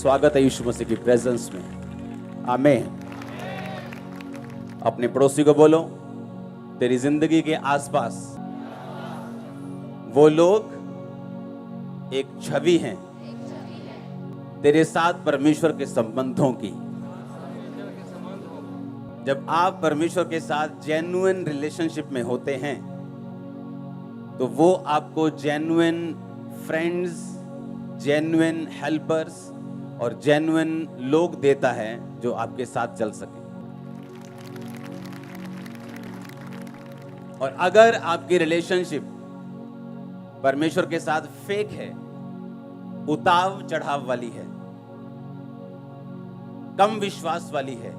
स्वागत है यीशु मसीह की प्रेजेंस में। आमीन। अपने पड़ोसी को बोलो, तेरी जिंदगी के आसपास वो लोग एक छवि हैं तेरे साथ परमेश्वर के संबंधों की। जब आप परमेश्वर के साथ जेन्युइन रिलेशनशिप में होते हैं तो वो आपको जेन्युइन फ्रेंड्स, जेन्युइन हेल्पर्स और जेन्युइन लोग देता है जो आपके साथ चल सके। और अगर आपकी रिलेशनशिप परमेश्वर के साथ फेक है, उताव चढ़ाव वाली है, कम विश्वास वाली है,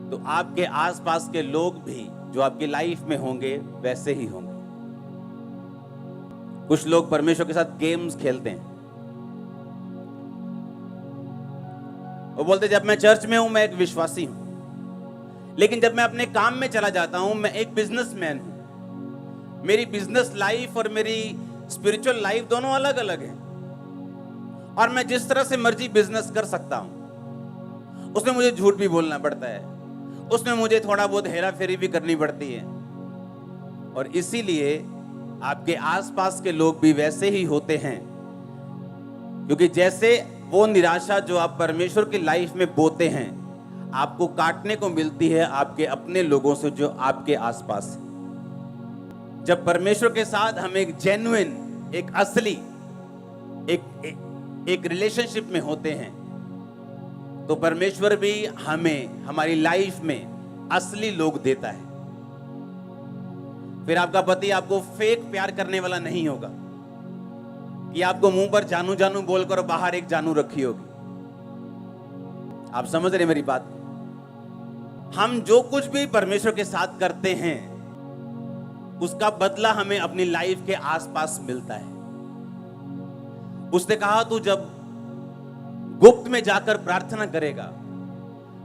तो आपके आसपास के लोग भी जो आपकी लाइफ में होंगे वैसे ही होंगे। कुछ लोग परमेश्वर के साथ गेम्स खेलते हैं। वो बोलते जब मैं चर्च में हूं मैं एक विश्वासी हूं, लेकिन जब मैं अपने काम में चला जाता हूं मैं एक बिजनेसमैन हूं। मेरी बिजनेस लाइफ और मेरी स्पिरिचुअल लाइफ दोनों अलग अलग है। और मैं जिस तरह से मर्जी बिजनेस कर सकता हूं, उसमें मुझे झूठ भी बोलना पड़ता है, उसमें मुझे थोड़ा बहुत हेरा फेरी भी करनी पड़ती है। और इसीलिए आपके आसपास के लोग भी वैसे ही होते हैं, क्योंकि जैसे वो निराशा जो आप परमेश्वर की लाइफ में बोते हैं आपको काटने को मिलती है आपके अपने लोगों से जो आपके आसपास है। जब परमेश्वर के साथ हम एक जेन्युइन, एक असली, एक रिलेशनशिप में होते हैं तो परमेश्वर भी हमें हमारी लाइफ में असली लोग देता है। फिर आपका पति आपको फेक प्यार करने वाला नहीं होगा कि आपको मुंह पर जानू जानू बोलकर बाहर एक जानू रखी होगी। आप समझ रहे मेरी बात? हम जो कुछ भी परमेश्वर के साथ करते हैं उसका बदला हमें अपनी लाइफ के आसपास मिलता है। उसने कहा तू जब गुप्त में जाकर प्रार्थना करेगा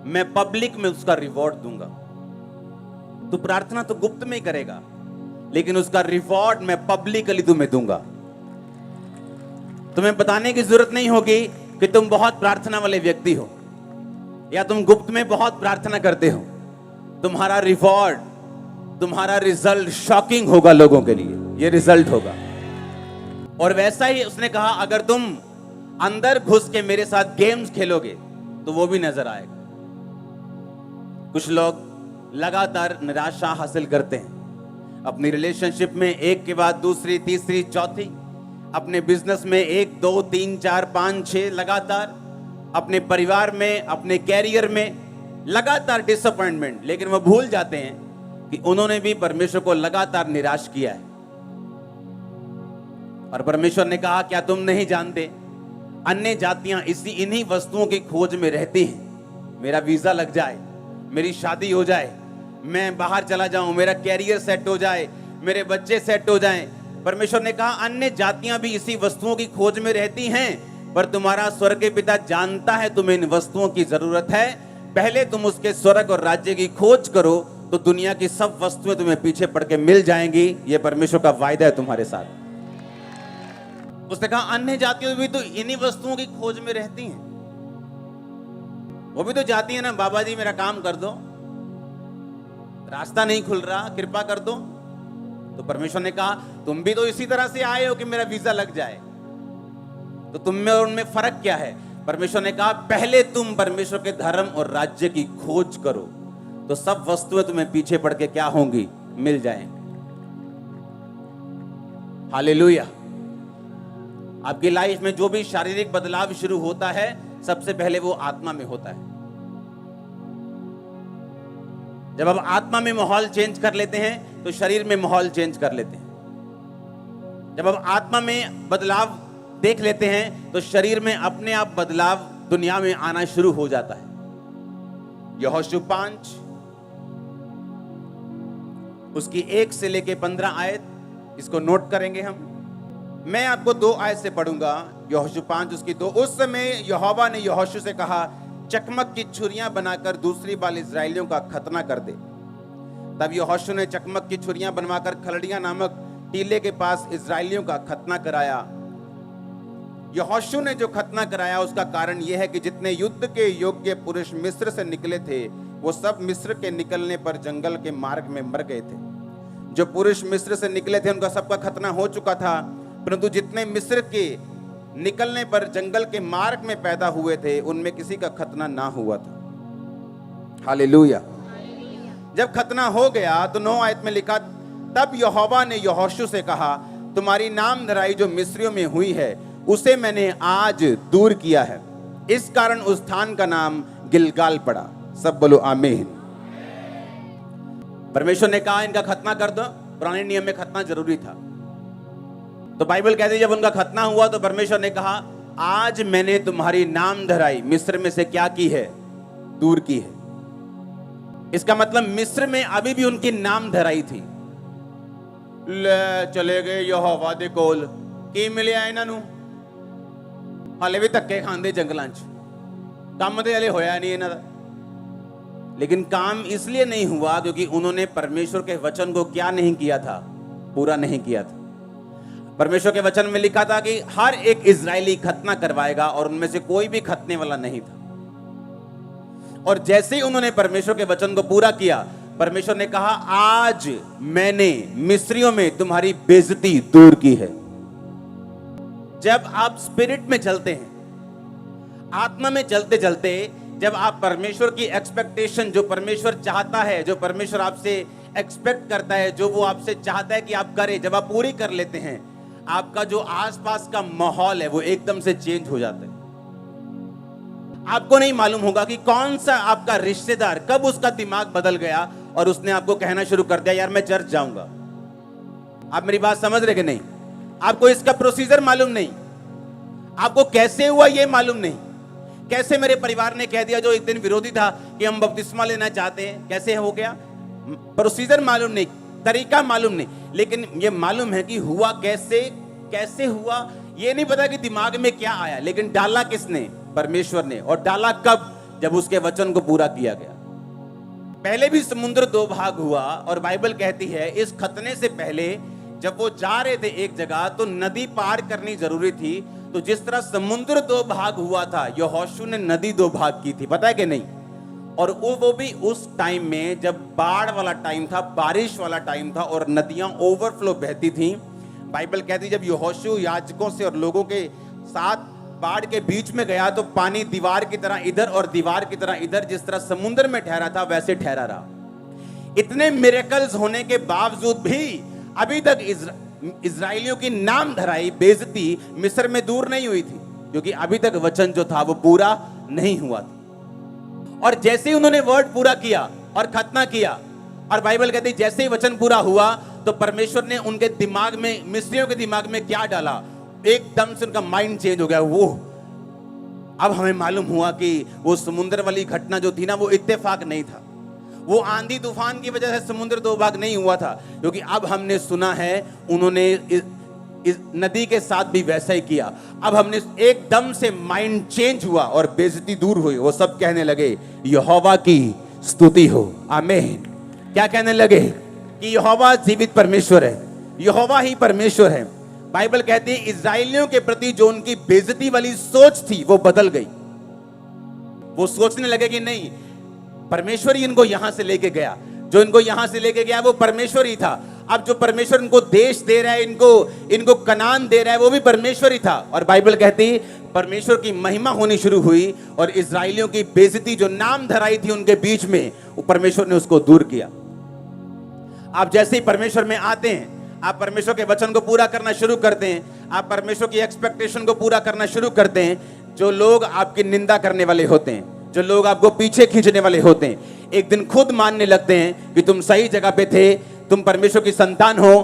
मैं पब्लिक में उसका रिवॉर्ड दूंगा। तू प्रार्थना तो गुप्त में ही करेगा लेकिन उसका रिवॉर्ड मैं पब्लिकली तुम्हें दूंगा। तुम्हें बताने की जरूरत नहीं होगी कि तुम बहुत प्रार्थना वाले व्यक्ति हो या तुम गुप्त में बहुत प्रार्थना करते हो। तुम्हारा रिवॉर्ड, तुम्हारा रिजल्ट शॉकिंग होगा लोगों के लिए। यह रिजल्ट होगा। और वैसा ही उसने कहा अगर तुम अंदर घुस के मेरे साथ गेम्स खेलोगे तो वो भी नजर आएगा। कुछ लोग लगातार निराशा हासिल करते हैं अपनी रिलेशनशिप में, एक के बाद दूसरी, तीसरी, चौथी, अपने बिजनेस में 1, 2, 3, 4, 5, 6 लगातार, अपने परिवार में, अपने कैरियर में लगातार डिसअपॉइंटमेंट। लेकिन वो भूल जाते हैं कि उन्होंने भी परमेश्वर को लगातार निराश किया है। और परमेश्वर ने कहा क्या तुम नहीं जानते अन्य जातियां इन्हीं वस्तुओं की खोज में रहती हैं। मेरा वीजा लग जाए, मेरी शादी हो जाए, मैं बाहर चला जाऊं, मेरा कैरियर सेट हो जाए, मेरे बच्चे सेट हो जाएं। परमेश्वर ने कहा अन्य जातियां भी इसी वस्तुओं की खोज में रहती हैं, पर तुम्हारा स्वर्ग के पिता जानता है तुम्हें इन वस्तुओं की जरूरत है। पहले तुम उसके स्वर्ग और राज्य की खोज करो तो दुनिया की सब वस्तुएं तुम्हें पीछे पड़ के मिल जाएंगी। यह परमेश्वर का वायदा है तुम्हारे साथ। उसने कहा अन्य जातियां भी तो इन्हीं वस्तुओं की खोज में रहती हैं। वो भी तो जाती है ना, बाबा जी मेरा काम कर दो, रास्ता नहीं खुल रहा, कृपा कर दो। तो परमेश्वर ने कहा तुम भी तो इसी तरह से आए हो कि मेरा वीजा लग जाए, तो तुम में और उनमें फर्क क्या है? परमेश्वर ने कहा पहले तुम परमेश्वर के धर्म और राज्य की खोज करो तो सब वस्तुएं तुम्हें पीछे पड़ के क्या होंगी? मिल जाएंगी। हालेलुया। आपकी लाइफ में जो भी शारीरिक बदलाव शुरू होता है सबसे पहले वो आत्मा में होता है। जब आप आत्मा में माहौल चेंज कर लेते हैं तो शरीर में माहौल चेंज कर लेते हैं। जब आप आत्मा में बदलाव देख लेते हैं तो शरीर में अपने आप बदलाव दुनिया में आना शुरू हो जाता है। यहोशू 5 उसकी 1 से लेके 15 आयत, इसको नोट करेंगे हम। मैं आपको 2 आयत से पढ़ूंगा। यहोशू 5 उसकी 2। उस समय यहोवा ने यहोशू से कहा चकमक की छुरियां बनाकर दूसरी बार इजराइलियों का खतना कर दे। तब यहोशू ने चकमक की छुरियां बनवाकर खलड़िया नामक टीले के पास इजराइलियों का खतना कराया। यहोशू ने जो खतना कराया उसका कारण यह है कि जितने युद्ध के योग्य पुरुष मिस्र से निकले थे वो सब मिस्र के निकलने पर जंगल के मार्ग में मर गए थे। जो पुरुष मिस्र से निकले थे उनका सबका खतना हो चुका था, परंतु जितने मिस्र के निकलने पर जंगल के मार्ग में पैदा हुए थे उनमें किसी का खतना ना हुआ था। हालेलुया। जब खतना हो गया तो 9 आयत में लिखा, तब यहोवा ने यहोशू से कहा, तुम्हारी नाम धराई जो मिस्रियों में हुई है उसे मैंने आज दूर किया है। इस कारण उस स्थान का नाम गिलगाल पड़ा। सब बोलो आमीन। परमेश्वर ने कहा इनका खतना कर दो। पुराने नियम में खतना जरूरी था, तो बाइबल कहती है जब उनका खतना हुआ तो परमेश्वर ने कहा, आज मैंने तुम्हारी नाम धराई मिस्र में से क्या की है? दूर की है। इसका मतलब मिस्र में अभी भी उनकी नाम धराई थी। ले चले गए यहोवा दे कोल, की मिलिया इन्हां हाले भी धक्के खांदे जंगलां च, काम ते हले होया नहीं इन्हां दा। लेकिन काम इसलिए नहीं हुआ क्योंकि उन्होंने परमेश्वर के वचन को क्या नहीं किया था? पूरा नहीं किया था। परमेश्वर के वचन में लिखा था कि हर एक इजरायली खतना करवाएगा और उनमें से कोई भी खतने वाला नहीं था। और जैसे ही उन्होंने परमेश्वर के वचन को पूरा किया, परमेश्वर ने कहा, आज मैंने मिस्रियों में तुम्हारी बेइज्जती दूर की है। जब आप स्पिरिट में चलते हैं, आत्मा में चलते चलते, जब आप परमेश्वर की एक्सपेक्टेशन, जो परमेश्वर चाहता है, जो परमेश्वर आपसे एक्सपेक्ट करता है, जो वो आपसे चाहता है कि आप करें, जब आप पूरी कर लेते हैं, आपका जो आसपास का माहौल है वो एकदम से चेंज हो जाता है। आपको नहीं मालूम होगा कि कौन सा आपका रिश्तेदार कब उसका दिमाग बदल गया और उसने आपको कहना शुरू कर दिया, यार मैं चर्च जाऊंगा। आप मेरी बात समझ रहे कि नहीं? आपको इसका प्रोसीजर मालूम नहीं, आपको कैसे हुआ ये मालूम नहीं, कैसे मेरे परिवार ने कह दिया जो एक दिन विरोधी था कि हम बपतिस्मा लेना चाहते हैं, कैसे हो गया? प्रोसीजर मालूम नहीं, तरीका मालूम नहीं, लेकिन ये मालूम है कि हुआ कैसे, कैसे हुआ ये नहीं पता कि दिमाग में क्या आया, लेकिन डाला किसने? परमेश्वर ने। और डाला कब? जब उसके वचन को पूरा किया गया। पहले भी समुद्र 2 भाग हुआ और बाइबल कहती है इस खतने से पहले जब वो जा रहे थे एक जगह तो नदी पार करनी जरूरी थी। तो जिस तरह समुद्र 2 भाग हुआ था, यहोशू ने नदी 2 भाग की थी, पता है कि नहीं? और वो भी उस टाइम में जब बाढ़ वाला टाइम था, बारिश वाला टाइम था और नदियां ओवरफ्लो बहती थी। बाइबल कहती जब यहोशू याजकों से और लोगों के साथ बाढ़ के बीच में गया तो पानी दीवार की तरह इधर और दीवार की तरह इधर, जिस तरह समुद्र में ठहरा था वैसे ठहरा रहा। इतने मिरेकल्स होने के बावजूद भी अभी तक इजराइलियों की नाम धराई बेइज्जती मिस्र में दूर नहीं हुई थी, क्योंकि अभी तक वचन जो था वो पूरा नहीं हुआ था। और जैसे ही उन्होंने वर्ड पूरा किया और खतना किया, और बाइबल कहती जैसे ही वचन पूरा हुआ तो परमेश्वर ने उनके दिमाग में, मिस्रियों के दिमाग में क्या डाला? एकदम से उनका माइंड चेंज हो गया। वो अब हमें मालूम हुआ कि वो समुद्र वाली घटना जो थी ना, वो इत्तेफाक नहीं था, वो आंधी तूफान की वजह से समुद्र 2 भाग नहीं हुआ था, क्योंकि अब हमने सुना है उन्होंने इस नदी के साथ भी वैसा ही किया। अब हमने एकदम से माइंड चेंज हुआ और बेइज्जती दूर हुई। वो सब कहने लगे यहोवा की स्तुति हो। आमीन। क्या कहने लगे? कि यहोवा जीवित परमेश्वर है, यहोवा ही परमेश्वर है। बाइबल कहती है इजराइलियों के प्रति जो उनकी बेइज्जती वाली सोच थी वो बदल गई। वो सोचने लगे कि नहीं, परमेश्वर ही इनको यहां से लेके गया, जो इनको यहां से लेके गया वो परमेश्वर ही था। अब जो परमेश्वर इनको देश दे रहा है, इनको कनान दे रहा है, वो भी परमेश्वर ही था। और बाइबल कहती परमेश्वर की महिमा होनी शुरू हुई और इजराइलियों की बेइज्जती जो नाम धराई थी उनके बीच में, वो परमेश्वर ने उसको दूर किया। आप जैसे ही परमेश्वर में आते हैं, आप परमेश्वर के वचन को पूरा करना शुरू करते हैं, आप परमेश्वर की एक्सपेक्टेशन को पूरा करना शुरू करते हैं, जो लोग आपकी निंदा करने वाले होते हैं, जो लोग आपको पीछे खींचने वाले होते हैं, एक दिन खुद मानने लगते हैं कि तुम सही जगह पे थे, तुम परमेश्वर की संतान हो,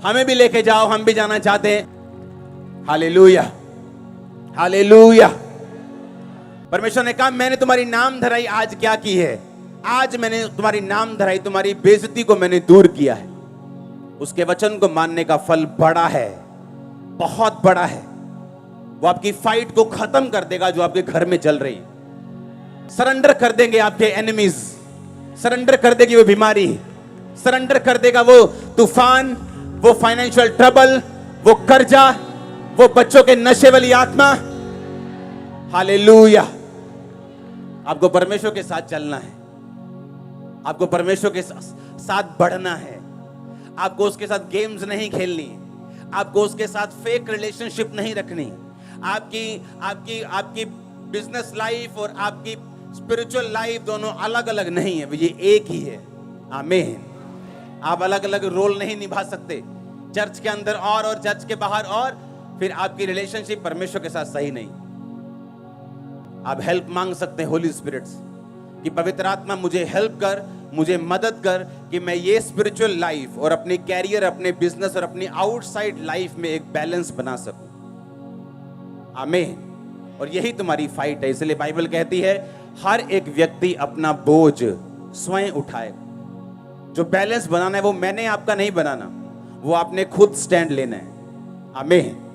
हमें भी लेके जाओ, हम भी जाना चाहते हैं। Hallelujah, hallelujah. परमेश्वर ने कहा मैंने तुम्हारी नाम धराई आज क्या की है? आज मैंने तुम्हारी नाम धराई, तुम्हारी बेइज्जती को मैंने दूर किया है। उसके वचन को मानने का फल बड़ा है, बहुत बड़ा है। वो आपकी फाइट को खत्म कर देगा जो आपके घर में चल रही है। सरेंडर कर देंगे आपके एनिमीज, सरेंडर कर देगी वो बीमारी, सरेंडर कर देगा वो तूफान, वो फाइनेंशियल ट्रबल, वो कर्जा, वो बच्चों के नशे वाली आत्मा, हालेलुया। आपको परमेश्वर के साथ चलना है, आपको परमेश्वर के साथ बढ़ना है, आपको उसके साथ गेम्स नहीं खेलनी, आपको उसके साथ फेक रिलेशनशिप नहीं रखनी। आपकी आपकी आपकी बिजनेस लाइफ और आपकी स्पिरिचुअल लाइफ दोनों अलग अलग नहीं है, ये एक ही है। आमीन। आप अलग अलग रोल नहीं निभा सकते, चर्च के अंदर और चर्च के बाहर और, फिर आपकी रिलेशनशिप परमेश्वर के साथ सही नहीं। आप हेल्प मांग सकते हैं होली स्पिरिट से कि पवित्र आत्मा मुझे हेल्प कर, मुझे मदद कर कि मैं ये स्पिरिचुअल लाइफ और अपने कैरियर, अपने बिजनेस और अपनी आउटसाइड लाइफ में एक बैलेंस बना सकूं। आमीन। और यही तुम्हारी फाइट है। इसलिए बाइबल कहती है हर एक व्यक्ति अपना बोझ स्वयं उठाए। जो बैलेंस बनाना है वो मैंने आपका नहीं बनाना, वो आपने खुद स्टैंड लेना है। आमीन।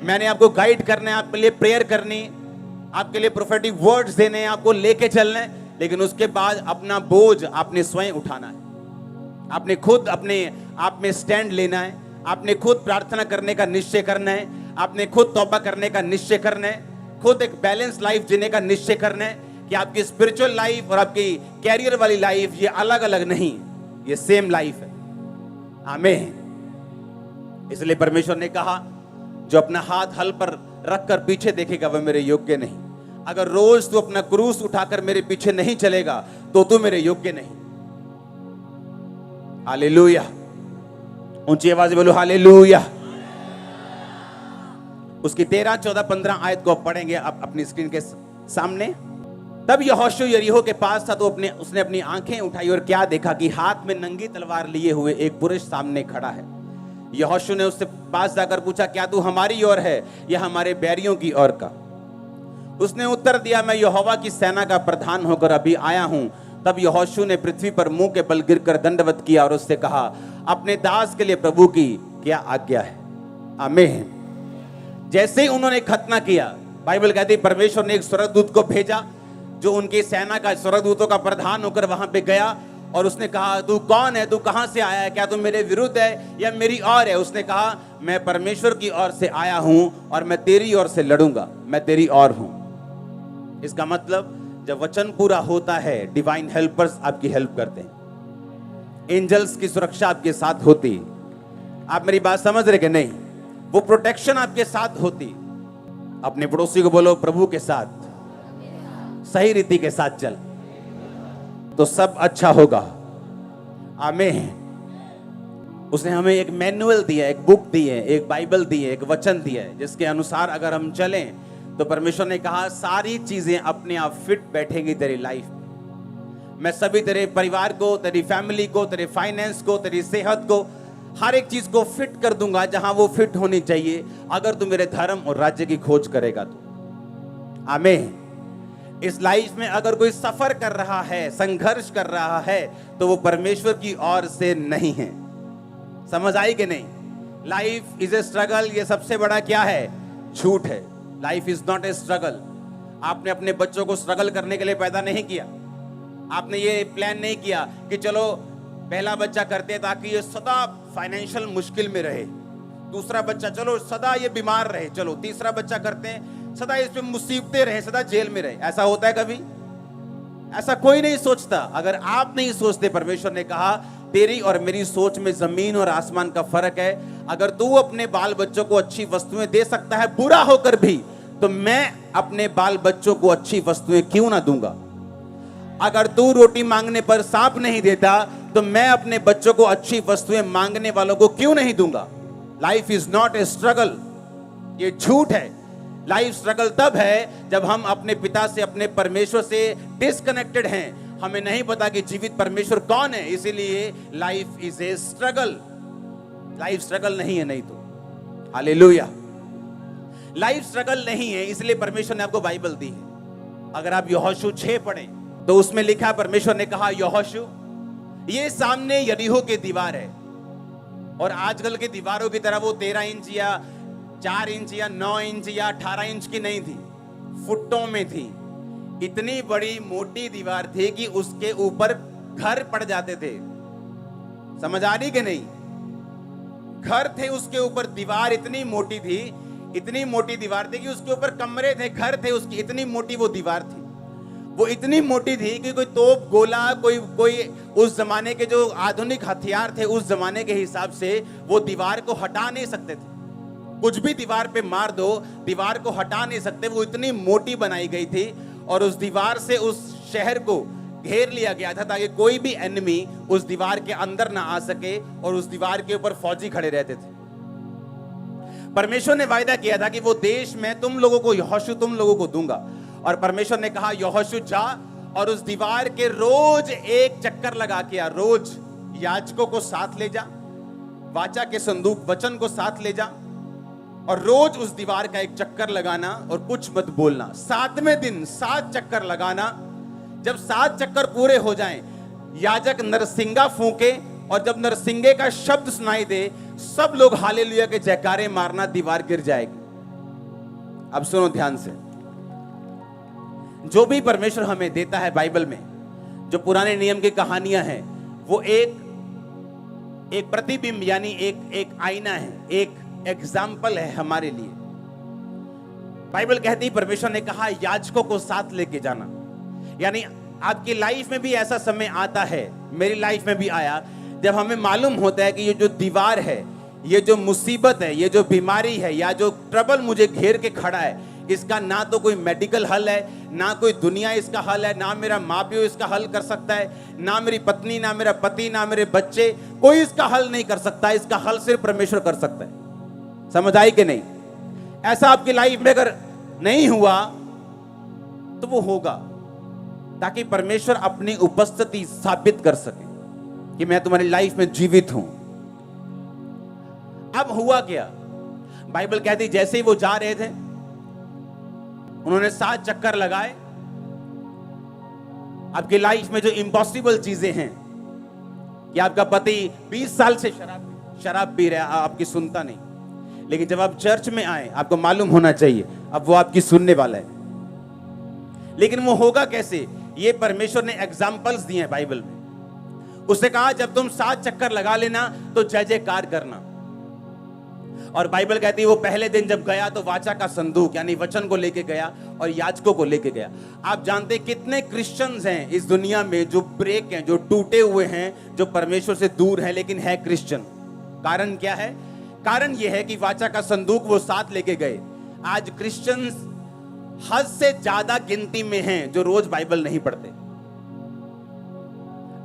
मैंने आपको गाइड करना है, आपके लिए प्रेयर करनी, आपके लिए प्रोफेटिक वर्ड्स देने हैं, आपको लेके चलना है, लेकिन उसके बाद अपना बोझ आपने स्वयं उठाना है। आपने खुद अपने आप में स्टैंड लेना है, आपने खुद प्रार्थना करने का निश्चय करना है, आपने खुद तौबा करने का निश्चय करना है, खुद एक बैलेंस लाइफ जीने का निश्चय करना है कि आपकी स्पिरिचुअल लाइफ और आपकी कैरियर वाली लाइफ ये अलग अलग नहीं, ये सेम लाइफ है। आमीन। इसलिए परमेश्वर ने कहा जो अपना हाथ हल पर रखकर पीछे देखेगा वह मेरे योग्य नहीं। अगर रोज तू अपना क्रूस उठाकर मेरे पीछे नहीं चलेगा तो तू मेरे योग्य नहीं। हालेलुया। ऊंची आवाज में बोलो हालेलुया। उसकी 13, 14, 15 आयत को पढ़ेंगे आप अपनी स्क्रीन के सामने। तब यहोशू यरीहो के पास था तो उसने अपनी आंखें उठाई और क्या देखा कि हाथ में नंगी तलवार लिए हुए एक पुरुष सामने खड़ा है। यहोशू ने उससे पास जाकर पूछा क्या तू हमारी ओर है या हमारे बैरियों की ओर का? उसने उत्तर दिया मैं यहोवा की सेना का प्रधान होकर अभी आया हूं। तब यहोशू ने पृथ्वी पर मुंह के बल गिरकर दंडवत किया और उससे कहा अपने दास के लिए प्रभु की क्या आज्ञा है? आमीन। जैसे ही उन्होंने खतना किया, बाइबल कहती परमेश्वर ने एक स्वर्गदूत को भेजा जो उनकी सेना का स्वर्गदूतों का प्रधान होकर वहां पे गया और उसने कहा तू कौन है, तू कहां से आया है, क्या तू मेरे विरुद्ध है या मेरी ओर है? उसने कहा मैं परमेश्वर की ओर से आया हूं और मैं तेरी ओर से लड़ूंगा, मैं तेरी ओर हूं। इसका मतलब जब वचन पूरा होता है डिवाइन हेल्पर्स आपकी हेल्प करते हैं, एंजल्स की सुरक्षा आपके साथ होती। आप मेरी बात समझ रहे कि नहीं? वो प्रोटेक्शन आपके साथ होती। अपने पड़ोसी को बोलो प्रभु के साथ सही रीति के साथ चल तो सब अच्छा होगा। आमीन। उसने हमें एक मैनुअल दिया, एक बुक दी है, एक बाइबल दी है, एक वचन दिया है जिसके अनुसार अगर हम चलें तो परमेश्वर ने कहा सारी चीजें अपने आप फिट बैठेंगी तेरी लाइफ में। मैं सभी तेरे परिवार को, तेरी फैमिली को, तेरे फाइनेंस को, तेरी सेहत को, हर एक चीज को फिट कर दूंगा जहां वो फिट होनी चाहिए अगर तू मेरे धर्म और राज्य की खोज करेगा तो। आमीन। इस लाइफ में अगर कोई सफर कर रहा है, संघर्ष कर रहा है तो वो परमेश्वर की ओर से नहीं है। समझ आई कि नहीं? लाइफ इज ए स्ट्रगल, ये सबसे बड़ा क्या है? झूठ है। Life is not a struggle. आपने अपने बच्चों को स्ट्रगल करने के लिए पैदा नहीं किया। आपने ये प्लान नहीं किया कि चलो पहला बच्चा करते ताकि ये सदा फाइनेंशियल मुश्किल में रहे, दूसरा बच्चा चलो सदा ये बीमार रहे, चलो तीसरा बच्चा करते हैं सदा इसमें मुसीबतें रहे, सदा जेल में रहे। ऐसा होता है कभी? ऐसा कोई नहीं सोचता। अगर आप नहीं सोचते, परमेश्वर ने कहा तेरी और मेरी सोच में जमीन और आसमान का फर्क है। अगर तू अपने बाल बच्चों को अच्छी वस्तुएं दे सकता है बुरा होकर भी, तो मैं अपने बाल बच्चों को अच्छी वस्तुएं क्यों ना दूंगा? अगर तू रोटी मांगने पर सांप नहीं देता तो मैं अपने बच्चों को अच्छी वस्तुएं मांगने वालों को क्यों नहीं दूंगा? Life is not a struggle, ये झूठ है। लाइफ स्ट्रगल तब है जब हम अपने पिता से, अपने परमेश्वर से डिस्कनेक्टेड हैं, हमें नहीं पता कि जीवित परमेश्वर कौन है, इसीलिए life is a struggle. Life struggle नहीं है, नहीं तो हालेलुया। लाइफ स्ट्रगल नहीं है, इसलिए परमेश्वर ने आपको बाइबल दी है। अगर आप यहोशू 6 पढ़ें तो उसमें लिखा, परमेश्वर ने कहा यहोशू ये सामने यरीहो की दीवार है, और आजकल की दीवारों की तरह वो 13 इंच या 4 इंच या 9 इंच या 18 इंच की नहीं थी, फुटों में थी। इतनी बड़ी मोटी दीवार थी कि उसके ऊपर घर पड़ जाते थे। समझ आ रही कि नहीं? घर थे उसके ऊपर, दीवार इतनी मोटी थी, इतनी मोटी दीवार थी कि उसके ऊपर कमरे थे, घर थे उसकी, इतनी मोटी वो दीवार थी। वो इतनी मोटी थी कि कोई तोप, गोला, कोई उस जमाने के जो आधुनिक हथियार थे उस जमाने के हिसाब से वो दीवार को हटा नहीं सकते थे। कुछ भी दीवार पे मार दो, दीवार को हटा नहीं सकते। वो इतनी मोटी बनाई गई थी और उस दीवार से उस शहर को घेर लिया गया था ताकि कोई भी एनिमी उस दीवार के अंदर ना आ सके, और उस दीवार के ऊपर फौजी खड़े रहते थे। परमेश्वर ने वायदा किया था कि वो देश मैं तुम लोगों को, यहोशू तुम लोगों को दूंगा। और परमेश्वर ने कहा यहोशू जा और उस दीवार के रोज एक चक्कर लगा के आ, रोज याजकों को साथ ले जा, वाचा के संदूक वचन को साथ ले जा, और रोज उस दीवार का एक चक्कर लगाना और कुछ मत बोलना। 7वें दिन 7 चक्कर लगाना। जब 7 चक्कर पूरे हो जाएं, याजक नरसिंगा फूंके, और जब नरसिंगे का शब्द सुनाई दे, सब लोग हालेलुया के जयकारे मारना, दीवार गिर जाएगी। अब सुनो ध्यान से, जो भी परमेश्वर हमें देता है बाइबल में, जो पुराने नियम की कहानियां हैं, वो एक प्रतिबिंब यानी एक आईना है, एक एग्जाम्पल है हमारे लिए। बाइबल कहती, परमेश्वर ने कहा याजकों को साथ लेके जाना। यानी आपकी लाइफ में भी ऐसा समय आता है, मेरी लाइफ में भी आया, जब हमें मालूम होता है कि ये जो दीवार है, ये जो मुसीबत है, ये जो बीमारी है, या जो ट्रबल मुझे घेर के खड़ा है, इसका ना तो कोई मेडिकल हल है, ना कोई दुनिया इसका हल है, ना मेरा माँ प्यो इसका हल कर सकता है, ना मेरी पत्नी, ना मेरा पति, ना मेरे बच्चे, कोई इसका हल नहीं कर सकता। इसका हल सिर्फ परमेश्वर कर सकता है। समझ आई कि नहीं? ऐसा आपकी लाइफ में अगर नहीं हुआ तो वो होगा, ताकि परमेश्वर अपनी उपस्थिति साबित कर सके कि मैं तुम्हारी लाइफ में जीवित हूं। अब हुआ क्या? बाइबल कहती जैसे ही वो जा रहे थे, उन्होंने 7 चक्कर लगाए। आपकी लाइफ में जो इम्पॉसिबल चीजें हैं, कि आपका पति 20 साल से शराब पी रहा है, आपकी सुनता नहीं, लेकिन जब आप चर्च में आए, आपको मालूम होना चाहिए अब वो आपकी सुनने वाला है। लेकिन वो होगा कैसे? ये परमेश्वर ने एग्जाम्पल्स दिए हैं बाइबल में। उसने कहा जब तुम 7 चक्कर लगा लेना तो जय जयकार करना। और बाइबल कहती है वो पहले दिन जब गया तो वाचा का संदूक यानी वचन को लेके गया और याजकों को लेके गया। आप जानते हैं कितने क्रिश्चियंस हैं इस दुनिया में जो ब्रेक हैं, जो टूटे हुए हैं, जो परमेश्वर से दूर हैं, लेकिन है क्रिश्चियन। कारण क्या है? कारण यह है कि वाचा का संदूक वो साथ लेके गए। आज क्रिश्चियंस हद से ज्यादा गिनती में हैं जो रोज बाइबल नहीं पढ़ते।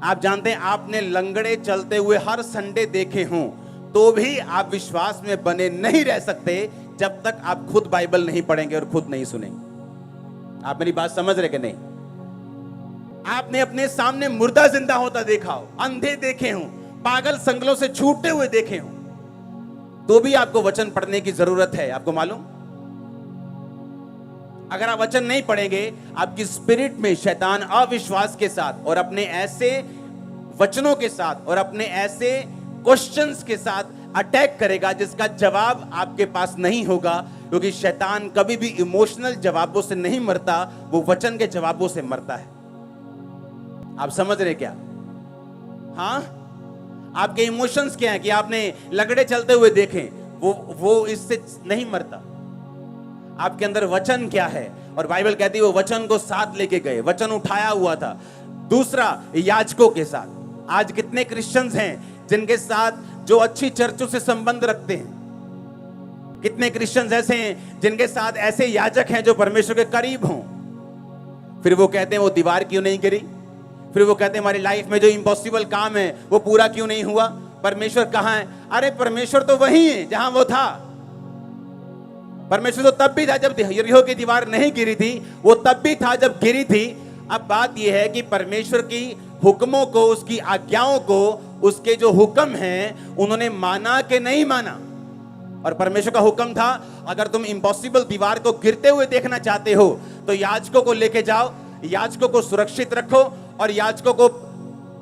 आप जानते हैं, आपने लंगड़े चलते हुए हर संडे देखे हों तो भी आप विश्वास में बने नहीं रह सकते जब तक आप खुद बाइबल नहीं पढ़ेंगे और खुद नहीं सुनेंगे। आप मेरी बात समझ रहे कि नहीं? आपने अपने सामने मुर्दा जिंदा होता देखा हो, अंधे देखे हों, पागल संगलों से छूटते हुए देखे हों, तो भी आपको वचन पढ़ने की जरूरत है। आपको मालूम, अगर आप वचन नहीं पढ़ेंगे, आपकी स्पिरिट में शैतान अविश्वास के साथ और अपने ऐसे वचनों के साथ और अपने ऐसे क्वेश्चंस के साथ अटैक करेगा जिसका जवाब आपके पास नहीं होगा, क्योंकि शैतान कभी भी इमोशनल जवाबों से नहीं मरता, वो वचन के जवाबों से मरता है। आप समझ रहे क्या? हाँ, आपके इमोशंस क्या है कि आपने लगड़े चलते हुए देखे, वो इससे नहीं मरता। आपके अंदर वचन क्या है? और बाइबल कहती है वो वचन को साथ लेके गए, वचन उठाया हुआ था। दूसरा, याजकों के साथ। आज कितने क्रिश्चियंस हैं जिनके साथ जो अच्छी चर्चों से संबंध रखते हैं? कितने क्रिश्चियंस ऐसे हैं जिनके साथ ऐसे याजक हैं जो परमेश्वर के करीब हों, फिर वो कहते हैं वो दीवार क्यों नहीं गिरी? फिर वो कहते हैं हमारी लाइफ में जो इम्पॉसिबल काम है वो पूरा क्यों नहीं हुआ? परमेश्वर कहाँ है? अरे परमेश्वर तो वही है जहां वो था। परमेश्वर तो तब भी था जब यरीहो की दीवार नहीं गिरी थी, वो तब भी था जब गिरी थी। अब बात यह है कि परमेश्वर की हुक्मों को, उसकी आज्ञाओं को, उसके जो हुक्म हैं उन्होंने माना कि नहीं माना। और परमेश्वर का हुक्म था अगर तुम इम्पॉसिबल दीवार को गिरते हुए देखना चाहते हो तो याजकों को लेके जाओ, याजकों को सुरक्षित रखो, और याजकों को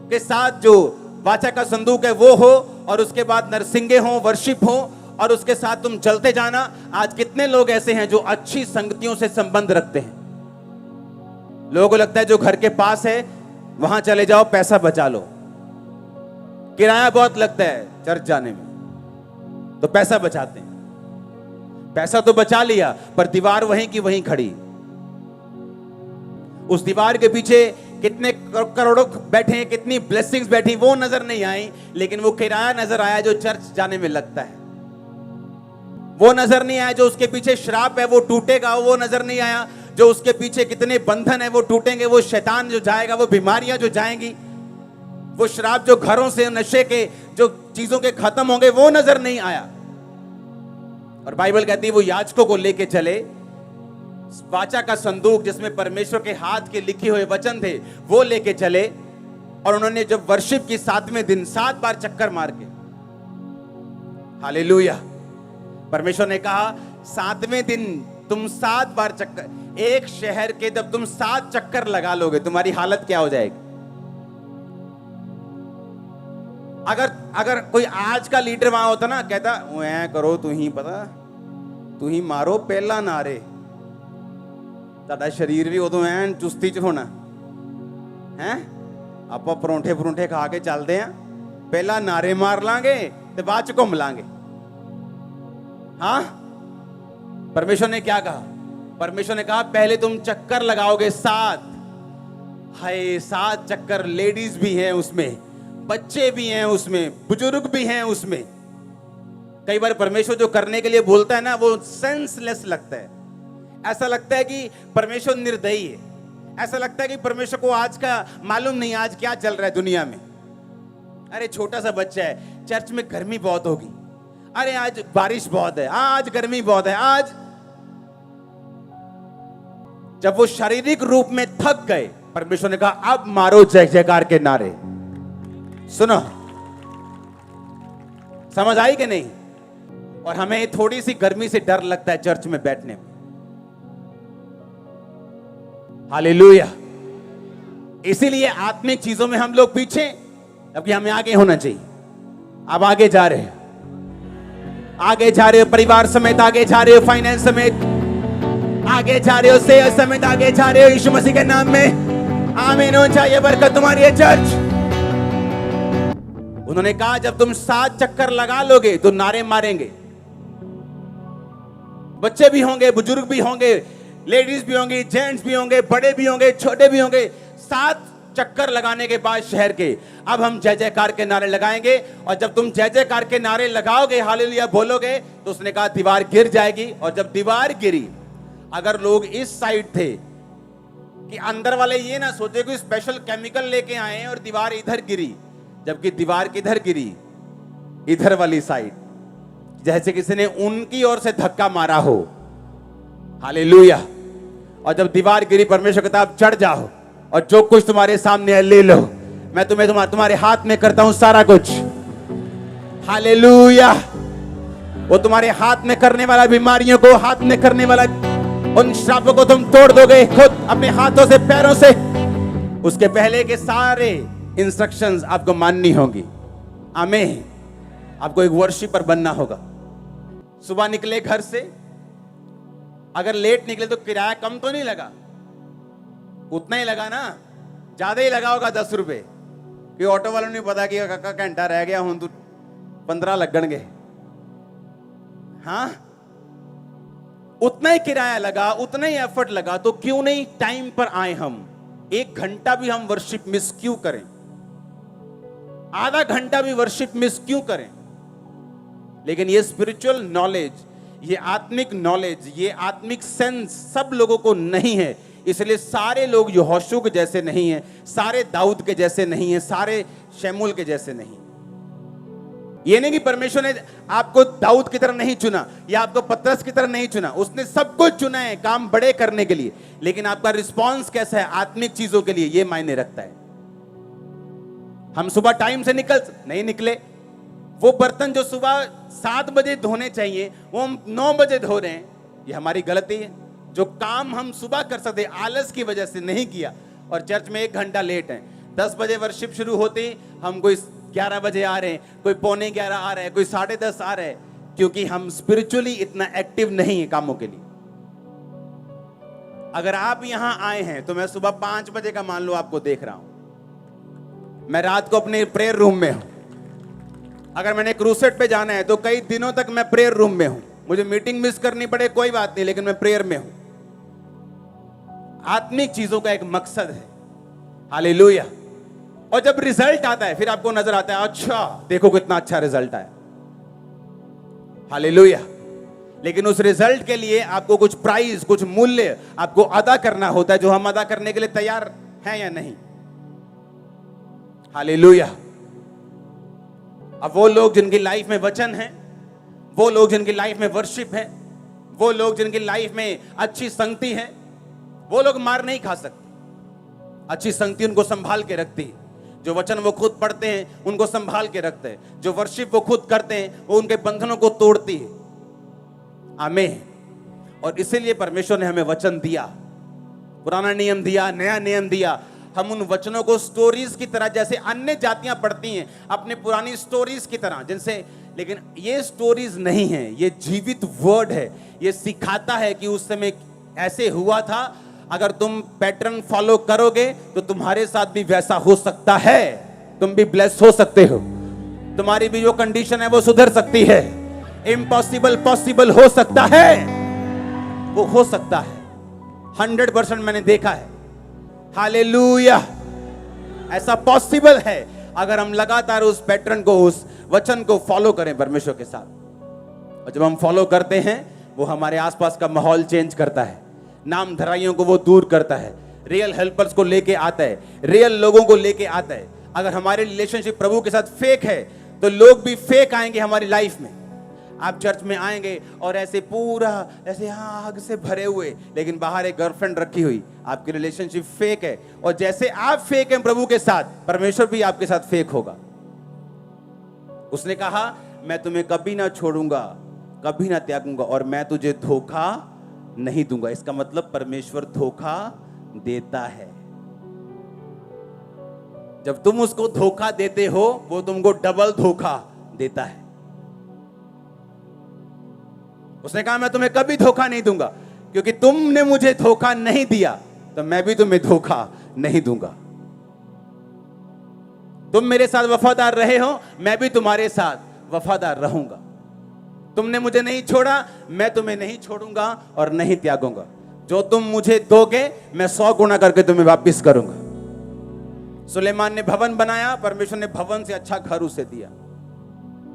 के साथ जो वाचा का संदूक है वो हो, और उसके बाद नरसिंगे हो, वर्शिप हो, और उसके साथ तुम चलते जाना। आज कितने लोग ऐसे हैं जो अच्छी संगतियों से संबंध रखते हैं? लोगों को लगता है जो घर के पास है वहां चले जाओ, पैसा बचा लो। किराया बहुत लगता है चर्च जाने में, तो पैसा बचाते हैं। पैसा तो बचा लिया, पर दीवार वहीं की वहीं खड़ी। उस दीवार के पीछे कितने करोड़ों बैठे हैं, कितनी ब्लेसिंग्स बैठी, वो नजर नहीं आई, लेकिन वो किराया नजर आया जो चर्च जाने में लगता है। वो नजर नहीं आया जो उसके पीछे श्राप है वो टूटेगा, वो नजर नहीं आया जो उसके पीछे कितने बंधन है वो टूटेंगे, वो शैतान जो जाएगा, वो बीमारियां जो जाएंगी, वो श्राप जो घरों से, नशे के जो चीजों के खत्म होंगे, वो नजर नहीं आया। और बाइबल कहती है वो याजकों को लेके चले, वाचा का संदूक जिसमें परमेश्वर के हाथ के लिखे हुए वचन थे वो लेके चले, और उन्होंने जब वर्शिप की 7वें दिन 7 बार चक्कर मार के, हालेलुया, परमेश्वर ने कहा 7वें दिन तुम 7 बार चक्कर, एक शहर के जब तुम 7 चक्कर लगा लोगे तुम्हारी हालत क्या हो जाएगी। अगर कोई आज का लीडर वहां होता ना, कहता ऐ करो तू ही पता, तू ही मारो पहला नारे, ਤੁਹਾਡਾ शरीर भी उदों ਐਨ चुस्ती च होना है। ਆਪਾਂ ਪਰੌਂਠੇ ਪਰੌਂਠੇ ਖਾ ਕੇ ਚੱਲਦੇ ਆਂ, ਪਹਿਲਾਂ ਨਾਰੇ ਮਾਰ ਲਾਂਗੇ ਤੇ ਬਾਅਦ ਚ ਘੁੰਮ ਲਾਂਗੇ। हाँ, परमेश्वर ने क्या कहा? परमेश्वर ने कहा पहले तुम चक्कर लगाओगे 7। हाय 7 चक्कर, लेडीज भी हैं उसमें, बच्चे भी हैं उसमें, बुजुर्ग भी हैं उसमें। कई बार परमेश्वर जो करने के लिए बोलता है ना वो सेंसलेस लगता है, ऐसा लगता है कि परमेश्वर निर्दयी है, ऐसा लगता है कि परमेश्वर को आज का मालूम नहीं आज क्या चल रहा है दुनिया में। अरे छोटा सा बच्चा है, चर्च में गर्मी बहुत होगी, अरे आज बारिश बहुत है, आज गर्मी बहुत है, आज। जब वो शारीरिक रूप में थक गए, परमेश्वर ने कहा अब मारो जय जयकार के नारे। सुनो, समझ आई कि नहीं? और हमें थोड़ी सी गर्मी से डर लगता है चर्च में बैठने में। हालेलुया। इसीलिए आत्मिक चीजों में हम लोग पीछे, जबकि हमें आगे होना चाहिए। अब आगे जा रहे हैं, आगे जा रहे हो, परिवार समेत आगे जा रहे हो, फाइनेंस समेत आगे जा रहे हो, सेहत समेत आगे जा रहे हो, यीशु मसीह के नाम में आमीन हो जाए। बरकत तुम्हारी है चर्च। उन्होंने कहा जब तुम 7 चक्कर लगा लोगे तो नारे मारेंगे, बच्चे भी होंगे, बुजुर्ग भी होंगे, लेडीज भी होंगी, जेंट्स भी होंगे, बड़े भी होंगे, छोटे भी होंगे। 7 चक्कर लगाने के बाद शहर के अब हम जय जयकार के नारे लगाएंगे, और जब तुम जय जयकार के नारे लगाओगे, हालेलुया बोलोगे, तो उसने कहा दीवार गिर जाएगी। और जब दीवार गिरी, अगर लोग इस साइड थे कि अंदर वाले ये ना सोचे कोई स्पेशल केमिकल लेके आए और दीवार इधर गिरी, जबकि दीवार किधर गिरी? इधर वाली साइड, जैसे किसी ने उनकी ओर से धक्का मारा हो। हालेलुया। और जब दीवार गिरी, परमेश्वर कहता अब चढ़ जाओ और जो कुछ तुम्हारे सामने है ले लो, मैं तुम्हें तुम्हारे हाथ में करता हूं सारा कुछ। हालेलुया। वो तुम्हारे हाथ में करने वाला, बीमारियों को हाथ में करने वाला, उन श्रापों को तुम तोड़ दोगे खुद अपने हाथों से, पैरों से। उसके पहले के सारे इंस्ट्रक्शंस आपको माननी होगी। आमीन। आपको एक वर्शिपर बनना होगा। सुबह निकले घर से, अगर लेट निकले तो किराया कम तो नहीं लगा, उतना ही लगा ना, ज्यादा ही लगा होगा 10 रुपए, कि ऑटो वालों ने पता कि काका घंटा रह गया हूं तो 15 लगणगे। हाँ, उतना ही किराया लगा, उतना ही एफर्ट लगा, तो क्यों नहीं टाइम पर आए हम? 1 घंटा भी हम वर्शिप मिस क्यों करें? आधा घंटा भी वर्शिप मिस क्यों करें? लेकिन ये स्पिरिचुअल नॉलेज, ये आत्मिक नॉलेज, ये आत्मिक सेंस सब लोगों को नहीं है। इसलिए सारे लोग यहोशू के जैसे नहीं हैं, सारे दाऊद के जैसे नहीं हैं, सारे शमूएल के जैसे नहीं। ये नहीं कि परमेश्वर ने आपको दाऊद की तरह नहीं चुना या आपको पतरस की तरह नहीं चुना, उसने सब कुछ चुना है काम बड़े करने के लिए, लेकिन आपका रिस्पॉन्स कैसा है आत्मिक चीजों के लिए, ये मायने रखता है। हम सुबह टाइम से नहीं निकले, वो बर्तन जो सुबह 7 बजे धोने चाहिए वो हम 9 बजे धो रहे हैं, ये हमारी गलती है। जो काम हम सुबह कर सकते आलस की वजह से नहीं किया, और चर्च में 1 घंटा लेट है। 10 बजे वर्शिप शुरू होती, हम कोई 11 बजे आ रहे हैं, कोई 11:45 आ रहे हैं, कोई 10:30 आ रहे हैं, क्योंकि हम स्पिरिचुअली इतना एक्टिव नहीं है कामों के लिए। अगर आप यहां आए हैं तो मैं सुबह 5 बजे का मान लो आपको देख रहा हूं, मैं रात को अपने प्रेयर रूम में हूं। अगर मैंने क्रूसेड पे जाना है तो कई दिनों तक मैं प्रेयर रूम में हूं। मुझे मीटिंग मिस करनी पड़े कोई बात नहीं, लेकिन मैं प्रेयर में हूं। आत्मिक चीजों का एक मकसद है। हालेलुया। और जब रिजल्ट आता है फिर आपको नजर आता है, अच्छा देखो कितना अच्छा रिजल्ट आया। हालेलुया। लेकिन उस रिजल्ट के लिए आपको कुछ प्राइस, कुछ मूल्य आपको अदा करना होता है, जो हम अदा करने के लिए तैयार हैं या नहीं। हालेलुया। अब वो लोग जिनकी लाइफ में वचन है, वो लोग जिनकी लाइफ में वर्शिप है, वो लोग जिनकी लाइफ में अच्छी संगति है, वो लोग मार नहीं खा सकते। अच्छी संगति उनको संभाल के रखती है। जो वचन वो खुद पढ़ते हैं उनको संभाल के रखते हैं। जो वर्शिप वो खुद करते हैं वो उनके बंधनों को तोड़ती है। आमीन। और इसीलिए परमेश्वर ने हमें वचन दिया, पुराना नियम दिया, नया नियम दिया। हम उन वचनों को स्टोरीज की तरह, जैसे अन्य जातियां पढ़ती हैं अपने पुरानी स्टोरीज की तरह, जिनसे, लेकिन ये स्टोरीज नहीं है, ये जीवित वर्ड है। ये सिखाता है कि उस समय ऐसे हुआ था, अगर तुम पैटर्न फॉलो करोगे तो तुम्हारे साथ भी वैसा हो सकता है, तुम भी ब्लेस हो सकते हो, तुम्हारी भी जो कंडीशन है वो सुधर सकती है। इम्पॉसिबल पॉसिबल हो सकता है, वो हो सकता है। 100% मैंने देखा है। हालेलुया। ऐसा पॉसिबल है अगर हम लगातार उस पैटर्न को, उस वचन को फॉलो करें परमेश्वर के साथ। और जब हम फॉलो करते हैं वो हमारे आसपास का माहौल चेंज करता है, नाम धराइयों को वो दूर करता है, रियल हेल्पर्स को लेके आता है, रियल लोगों को लेके आता है। अगर हमारे रिलेशनशिप प्रभु के साथ फेक है तो लोग भी फेक आएंगे हमारी लाइफ में। आप चर्च में आएंगे और ऐसे पूरा ऐसे आग से भरे हुए, लेकिन बाहर एक गर्लफ्रेंड रखी हुई, आपकी रिलेशनशिप फेक है। और जैसे आप फेक हैं प्रभु के साथ, परमेश्वर भी आपके साथ फेक होगा। उसने कहा मैं तुम्हें कभी ना छोड़ूंगा, कभी ना त्यागूंगा, और मैं तुझे धोखा नहीं दूंगा। इसका मतलब परमेश्वर धोखा देता है। जब तुम उसको धोखा देते हो वो तुमको डबल धोखा देता है। उसने कहा मैं तुम्हें कभी धोखा नहीं दूंगा, क्योंकि तुमने मुझे धोखा नहीं दिया तो मैं भी तुम्हें धोखा नहीं दूंगा। तुम मेरे साथ वफादार रहे हो, मैं भी तुम्हारे साथ वफादार रहूंगा। तुमने मुझे नहीं छोड़ा, मैं तुम्हें नहीं छोड़ूंगा और नहीं त्यागूंगा। जो तुम मुझे दोगे मैं 100 गुना करके तुम्हें वापस करूंगा। सुलेमान ने भवन बनाया, परमेश्वर ने भवन से अच्छा घर उसे दिया।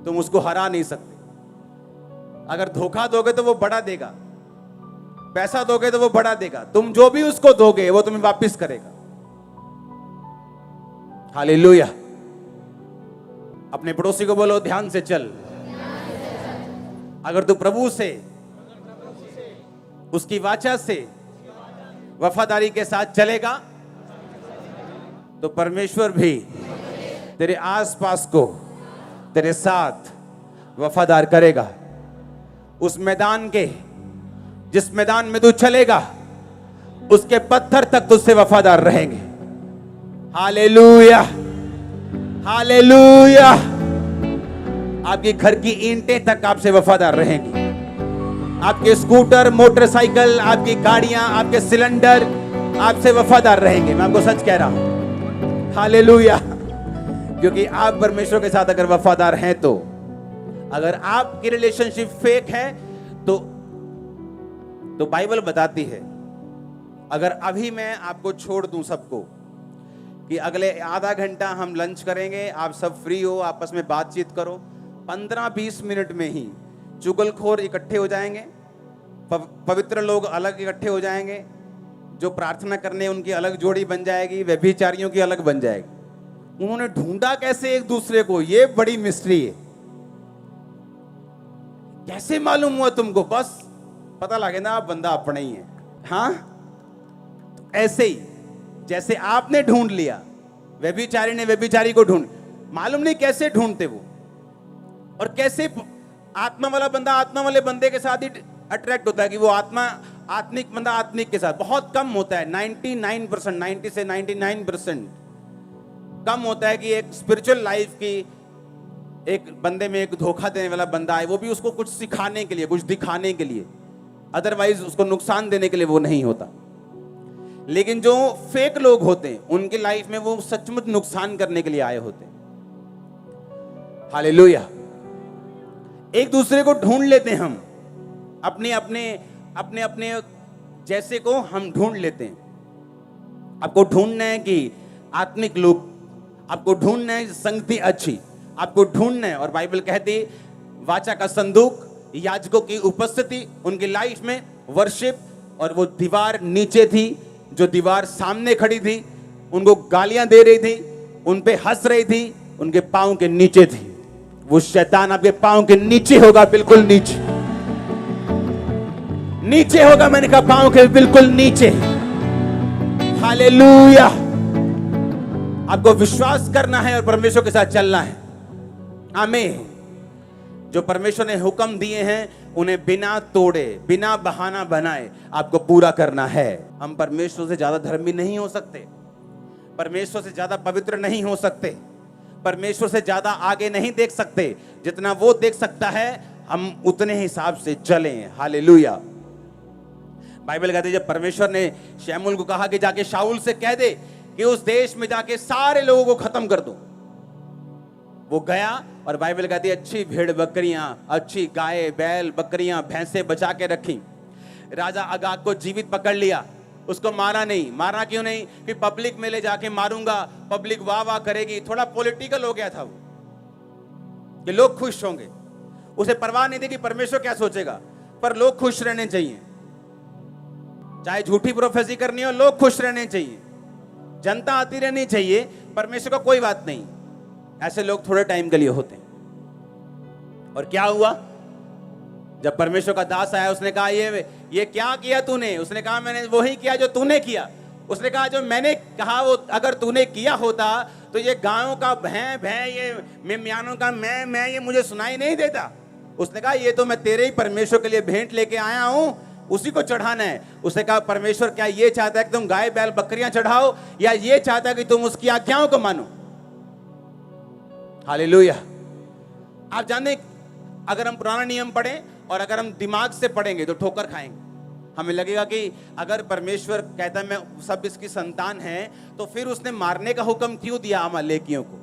तुम उसको हरा नहीं सकते। अगर धोखा दोगे तो वो बड़ा देगा, पैसा दोगे तो वो बड़ा देगा। तुम जो भी उसको दोगे वो तुम्हें वापस करेगा। हालेलुया। अपने पड़ोसी को बोलो ध्यान से चल। अगर तू प्रभु से, उसकी वाचा से वफादारी के साथ चलेगा तो परमेश्वर भी तेरे आसपास को तेरे साथ वफादार करेगा। उस मैदान के, जिस मैदान में तू चलेगा उसके पत्थर तक तुझसे वफादार रहेंगे। Hallelujah, hallelujah. आपके घर की ईंटें तक आपसे वफादार रहेंगी। आपके स्कूटर, मोटरसाइकिल, आपकी गाड़ियां, आपके सिलेंडर आपसे वफादार रहेंगे। मैं आपको सच कह रहा हूं। हालेलुया। क्योंकि आप परमेश्वर के साथ अगर वफादार हैं तो, अगर आपकी रिलेशनशिप फेक है तो बाइबल बताती है, अगर अभी मैं आपको छोड़ दूं सबको कि अगले आधा घंटा हम लंच करेंगे, आप सब फ्री हो, आपस में बातचीत करो, 15-20 मिनट में ही चुगलखोर इकट्ठे हो जाएंगे, पवित्र लोग अलग इकट्ठे हो जाएंगे, जो प्रार्थना करने उनकी अलग जोड़ी बन जाएगी, व्यभिचारियों की अलग बन जाएगी। उन्होंने ढूंढा कैसे एक दूसरे को, ये बड़ी मिस्ट्री है। कैसे मालूम हुआ तुमको? बस पता लगे ना आप बंदा अपना ही है। हाँ, तो ऐसे ही जैसे आपने ढूंढ लिया, व्यभिचारी ने व्यभिचारी को ढूंढ, मालूम नहीं कैसे ढूंढते वो, और कैसे आत्मा वाला बंदा आत्मा वाले बंदे के साथ ही अट्रैक्ट होता है कि वो आत्मिक बंदा आत्मिक के साथ। बहुत कम होता है, 99%, 90 से 99% कम होता है कि एक स्पिरिचुअल लाइफ की एक बंदे में एक धोखा देने वाला बंदा है, वो भी उसको कुछ सिखाने के लिए, कुछ दिखाने के लिए, अदरवाइज उसको नुकसान देने के लिए वो नहीं होता। लेकिन जो फेक लोग होते हैं उनकी लाइफ में वो सचमुच नुकसान करने के लिए आए होते हैं। हालेलुया। एक दूसरे को ढूंढ लेते हैं हम, अपने अपने अपने अपने जैसे को हम ढूंढ लेते हैं। आपको ढूंढना है कि आत्मिक लोग, आपको ढूंढना है संगति अच्छी, आपको ढूंढना है। और बाइबल कहती है वाचा का संदूक, याजकों की उपस्थिति उनकी लाइफ में, वर्शिप, और वो दीवार नीचे थी, जो दीवार सामने खड़ी थी, उनको गालियां दे रही थी, उन पे हंस रही थी, उनके पांव के नीचे थी। वो शैतान आपके पांव के नीचे होगा, बिल्कुल नीचे, नीचे होगा। मैंने कहा पांव के बिल्कुल नीचे। हालेलुया। आपको विश्वास करना है और परमेश्वर के साथ चलना है। आमीन। जो परमेश्वर ने हुक्म दिए हैं उन्हें बिना तोड़े, बिना बहाना बनाए आपको पूरा करना है। हम परमेश्वर से ज्यादा धर्मी नहीं हो सकते, परमेश्वर से ज्यादा पवित्र नहीं हो सकते, परमेश्वर से ज्यादा आगे नहीं देख सकते। जितना वो देख सकता है हम उतने हिसाब से चलें। हालेलुया। बाइबल कहती है जब परमेश्वर ने शमूएल को कहा कि जाके शाऊल से कह दे कि उस देश में जाके सारे लोगों को खत्म कर दो, वो गया। और बाइबल कहती है अच्छी भेड़ बकरियां, अच्छी गाय बैल बकरियां भैंसे बचा के रखी। राजा अगाग को जीवित पकड़ लिया, उसको मारा नहीं। मारा क्यों नहीं? कि पब्लिक में ले जाके मारूंगा, पब्लिक वाह वाह करेगी। थोड़ा पॉलिटिकल हो गया था वो, कि लोग खुश होंगे। उसे परवाह नहीं थी कि परमेश्वर क्या सोचेगा, पर लोग खुश रहने चाहिए। चाहे झूठी प्रोफेसी करनी हो, लोग खुश रहने चाहिए, जनता आती रहनी चाहिए, परमेश्वर का कोई बात नहीं। ऐसे लोग थोड़े टाइम के लिए होते हैं। और क्या हुआ? जब परमेश्वर का दास आया, उसने कहा ये क्या किया तूने? उसने कहा मैंने वही किया जो तूने किया। उसने कहा जो मैंने कहा वो अगर तूने किया होता तो ये गायों का भैं भैं, ये म्यानों का मैं ये मुझे सुनाई नहीं देता। उसने कहा ये तो मैं तेरे ही परमेश्वर के लिए भेंट लेके आया हूं, उसी को चढ़ाना है। उसने कहा परमेश्वर क्या ये चाहता है कि तुम गाय बैल बकरियां चढ़ाओ, या ये चाहता है कि तुम उसकी आज्ञाओं को मानो? हालेलुया। आप जाने अगर हम पुराना नियम पढ़ें और अगर हम दिमाग से पढ़ेंगे तो ठोकर खाएंगे। हमें लगेगा कि अगर परमेश्वर कहता है मैं सब इसकी संतान है, तो फिर उसने मारने का हुक्म क्यों दिया अमालेकियों को?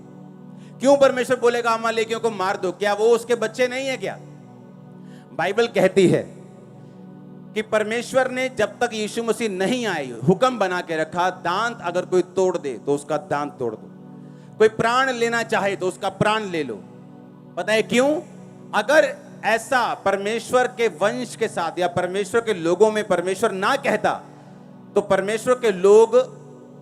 क्यों परमेश्वर बोलेगा अमालेकियों को मार दो? क्या वो उसके बच्चे नहीं है क्या? बाइबल कहती है कि परमेश्वर ने जब तक यीशु मसीह नहीं आए हुक्म बना के रखा, दांत अगर कोई तोड़ दे तो उसका दांत तोड़ दो, कोई प्राण लेना चाहे तो उसका प्राण ले लो। पता है क्यों? अगर ऐसा परमेश्वर के वंश के साथ या परमेश्वर के लोगों में परमेश्वर ना कहता, तो परमेश्वर के लोग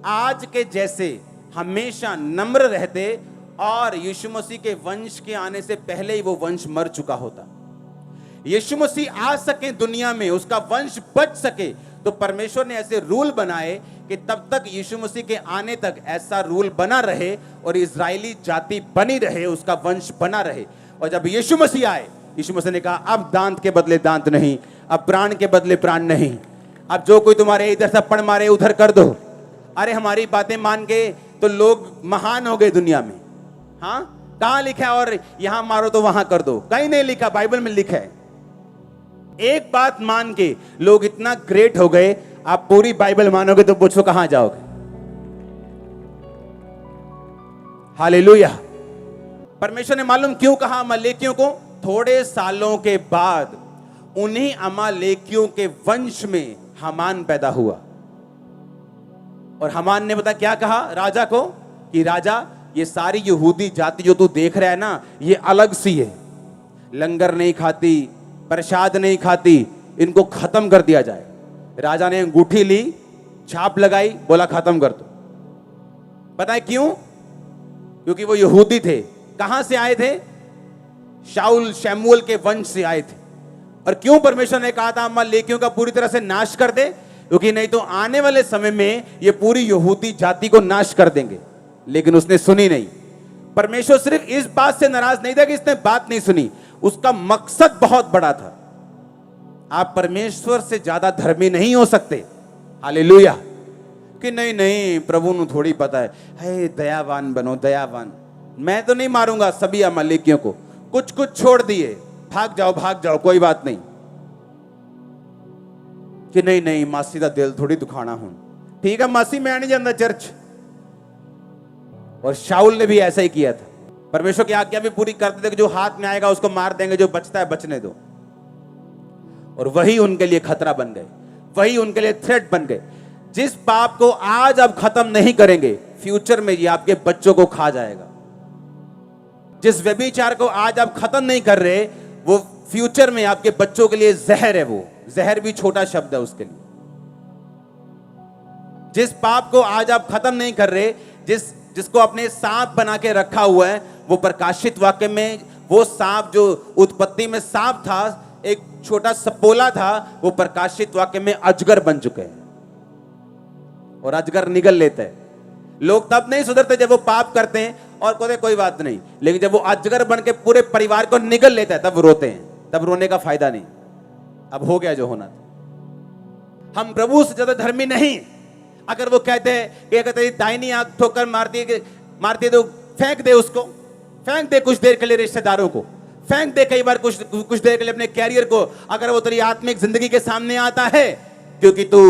आज के जैसे हमेशा नम्र रहते और यीशु मसीह के वंश के आने से पहले ही वो वंश मर चुका होता। यीशु मसीह आ सके दुनिया में, उसका वंश बच सके, तो परमेश्वर ने ऐसे रूल बनाए कि तब तक यीशु मसीह के आने तक ऐसा रूल बना रहे और इजरायली जाति बनी रहे, उसका वंश बना रहे। और जब यीशु मसीह आए, यीशु मसीह ने कहा अब दांत के बदले दांत नहीं, अब प्राण के बदले प्राण नहीं, अब जो कोई तुम्हारे इधर थप्पड़ मारे उधर कर दो। अरे हमारी बातें मान के तो लोग महान हो गए दुनिया में। हाँ, कहां लिखा है और यहां मारो तो वहां कर दो? कहीं नहीं लिखा, बाइबल में लिखा है। एक बात मान के लोग इतना ग्रेट हो गए, आप पूरी बाइबल मानोगे तो पूछो कहां जाओगे? हालेलुया। परमेश्वर ने मालूम क्यों कहा अमालेकियों को? थोड़े सालों के बाद उन्हीं अमालेकियों के वंश में हामान पैदा हुआ। और हामान ने पता क्या कहा राजा को? कि राजा, ये सारी यहूदी जाति जो तू देख रहा है ना, ये अलग सी है, लंगर नहीं खाती, प्रसाद नहीं खाती, इनको खत्म कर दिया जाए। राजा ने अंगूठी ली, छाप लगाई, बोला खत्म कर दो। पता है क्यों? क्योंकि वो यहूदी थे। कहां से आए थे? शाऊल शमूएल के वंश से आए थे। और क्यों परमेश्वर ने कहा था अमालेकियों का पूरी तरह से नाश कर दे? क्योंकि नहीं तो आने वाले समय में ये पूरी यहूदी जाति को नाश कर देंगे। लेकिन उसने सुनी नहीं। परमेश्वर सिर्फ इस बात से नाराज नहीं था कि इसने बात नहीं सुनी, उसका मकसद बहुत बड़ा था। आप परमेश्वर से ज्यादा धर्मी नहीं हो सकते। हालेलुया। कि नहीं नहीं प्रभु ਨੂੰ थोड़ी पता है, दयावान बनो, दयावान। मैं तो नहीं मारूंगा सभी अमालेकियों को, कुछ कुछ छोड़ दिए, भाग जाओ कोई बात नहीं। कि नहीं नहीं मासी का दिल थोड़ी दुखाना हूं, ठीक है मासी मैं नहीं जाता चर्च। और शाऊल ने भी ऐसा ही किया था। परमेश्वर की आज्ञा भी पूरी करते थे कि जो हाथ में आएगा उसको मार देंगे, जो बचता है बचने दो। और वही उनके लिए खतरा बन गए, वही उनके लिए थ्रेट बन गए। जिस पाप को आज आप खत्म नहीं करेंगे, फ्यूचर में ये आपके बच्चों को खा जाएगा। जिस व्यभिचार को आज आप खत्म नहीं कर रहे, वो फ्यूचर में आपके बच्चों के लिए जहर है। वो जहर भी छोटा शब्द है उसके लिए। जिस पाप को आज आप खत्म नहीं कर रहे, जिसको अपने सांप बना के रखा हुआ है, वो प्रकाशित वाक्य में वो सांप जो उत्पत्ति में सांप था, एक छोटा सपोला था, वो प्रकाशित वाक्य में अजगर बन चुके हैं। और अजगर निगल लेते हैं। लोग तब नहीं सुधरते जब वो पाप करते हैं और कहते कोई बात नहीं, लेकिन जब वो अजगर बन के पूरे परिवार को निगल लेता है, तब वो रोते हैं। तब रोने का फायदा नहीं, अब हो गया जो होना था। हम प्रभु से ज्यादा धर्मी नहीं। अगर वो कहते हैं कि अगर तेरी दाहिनी आंख ठोकर मारती है तो फेंक दे उसको, फेंक दे कुछ देर के लिए रिश्तेदारों को, फेंक दे कई बार कुछ देर के लिए अपने कैरियर को, अगर वो तेरी आत्मिक जिंदगी के सामने आता है, क्योंकि तू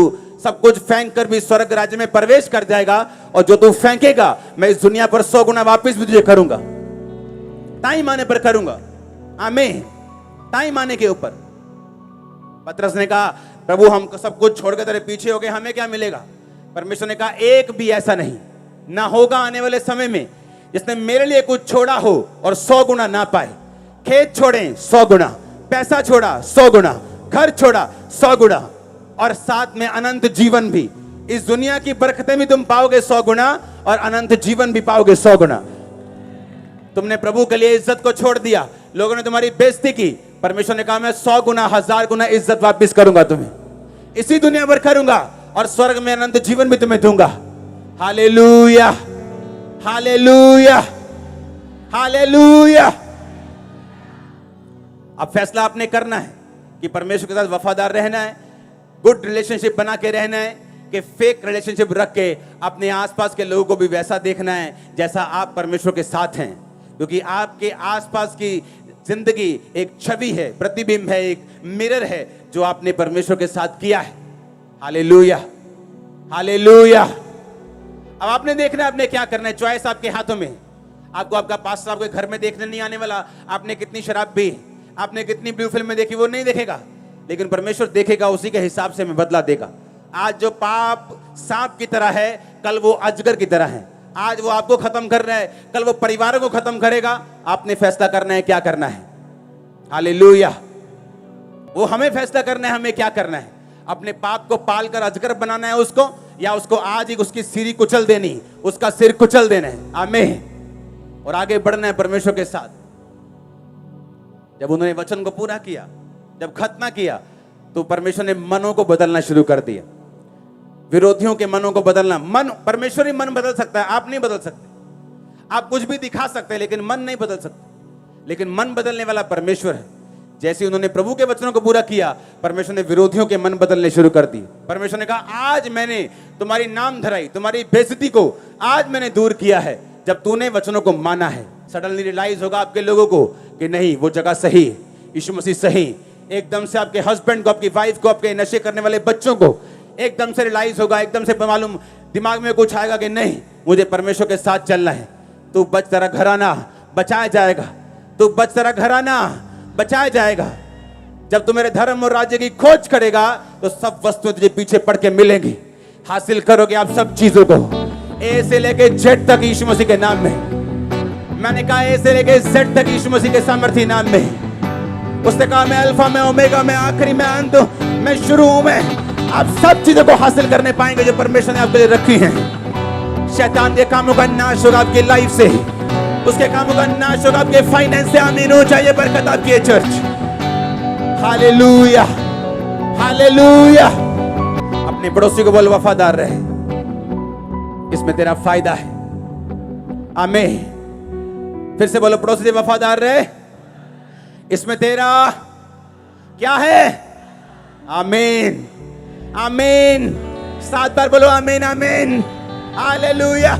सब कुछ फेंक कर भी स्वर्ग राज्य में प्रवेश कर जाएगा। और जो तू फेंकेगा, मैं इस दुनिया पर 100 गुना वापस भी तुझे करूंगा, ताई माने पर करूंगा। आमीन। ताई माने के ऊपर पतरस ने कहा, प्रभु हम सब कुछ छोड़कर तेरे पीछे हो गए, हमें क्या मिलेगा? परमेश्वर ने कहा, एक भी ऐसा नहीं ना होगा आने वाले समय में जिसने मेरे लिए कुछ छोड़ा हो और 100 गुना ना पाए। खेत छोड़े 100 गुना, पैसा छोड़ा 100 गुना, घर छोड़ा 100 गुना, और साथ में अनंत जीवन भी। इस दुनिया की बरकतें भी तुम पाओगे 100 गुना, और अनंत जीवन भी पाओगे 100 गुना। तुमने प्रभु के लिए इज्जत को छोड़ दिया, लोगों ने तुम्हारी बेइज्जती की, परमेश्वर ने कहा मैं 100 गुना 1000 गुना इज्जत वापस करूंगा तुम्हें, इसी दुनिया पर करूंगा, और स्वर्ग में अनंत जीवन भी तुम्हें दूंगा। Hallelujah, hallelujah, hallelujah. अब फैसला आपने करना है कि परमेश्वर के साथ वफादार रहना है, गुड रिलेशनशिप बना के रहना है, कि फेक रिलेशनशिप रख के अपने आसपास के लोगों को भी वैसा देखना है जैसा आप परमेश्वर के साथ हैं। क्योंकि आपके आसपास की जिंदगी एक छवि है, प्रतिबिंब है, एक मिरर है जो आपने परमेश्वर के साथ किया है। Hallelujah, hallelujah. अब आपने देखना है आपने क्या करना है, चॉइस आपके हाथों में। आपको आपका पास्टर आपके घर में देखने नहीं आने वाला, आपने कितनी शराब पी, आपने कितनी ब्लू फिल्म देखी, वो नहीं देखेगा, लेकिन परमेश्वर देखेगा, उसी के हिसाब से हमें बदला देगा। आज जो पाप सांप की तरह है, कल वो अजगर की तरह है। आज वो आपको खत्म कर रहा है, कल वो परिवारों को खत्म करेगा। आपने फैसला करना है क्या करना है। हालेलुया। वो हमें फैसला करना है हमें क्या करना है। अपने पाप को पालकर अजगर बनाना है उसको, या उसको आज ही उसकी सिरी कुचल देनी, उसका सिर कुचल देना है। आमीन। और आगे बढ़ना है परमेश्वर के साथ। जब उन्होंने वचन को पूरा किया, जब खत्म किया, तो परमेश्वर ने मनों को बदलना शुरू कर दिया, विरोधियों के मनों को बदलना। मन, परमेश्वर ही मन बदल सकता है, आप नहीं बदल सकते। आप कुछ भी दिखा सकते हैं लेकिन मन नहीं बदल सकते। लेकिन मन बदलने वाला परमेश्वर है। जैसे उन्होंने प्रभु के वचनों को पूरा किया, परमेश्वर ने विरोधियों के मन बदलने शुरू कर दिए। परमेश्वर ने कहा आज मैंने तुम्हारी नाम धराई, तुम्हारी बेइज्जती को आज मैंने दूर किया है, जब तूने वचनों को माना है। सडनली रियलाइज होगा आपके लोगों को कि नहीं, वो जगह सही है, यीशु मसीह सही। एकदम से आपके हस्बैंड को, आपकी वाइफ को, आपके नशे करने वाले बच्चों को एकदम से रियलाइज होगा, एकदम से मालूम दिमाग में कुछ आएगा कि नहीं, मुझे परमेश्वर के साथ चलना है। तू बच, तेरा घराना बचाया जाएगा, तू बच, तेरा घराना बचाया जाएगा। जब तू मेरे धर्म और राज्य की खोज करेगा, तो सब वस्तुएं तुझे पीछे पड़ के मिलेंगी। हासिल करोगे आप सब चीजों को, ए से लेके जेड तक यीशु मसीह के नाम में। मैंने कहा ए से लेके जेड तक यीशु मसीह के सामर्थ्य नाम में। उसने कहा मैं अल्फा, मैं ओमेगा, मैं आखिरी, मैं अंत, मैं शुरू हूं। मैं आप सब चीजों को हासिल करने पाएंगे जो परमेश्वर ने आपके लिए रखी हैं। शैतान के कामों का नाश होगा आपकी लाइफ से, उसके कामों का नाश होगा आपके फाइनेंस से। आमीन हो जाए बरकत आपकी है चर्च। Hallelujah, hallelujah. अपने पड़ोसी को बोल वफादार रहे, इसमें तेरा फायदा है। आमीन। फिर से बोलो, पड़ोसी से वफादार रहे, इसमें तेरा क्या है। आमीन, आमीन। 7 बार बोलो आमीन, आमीन। हालेलुया।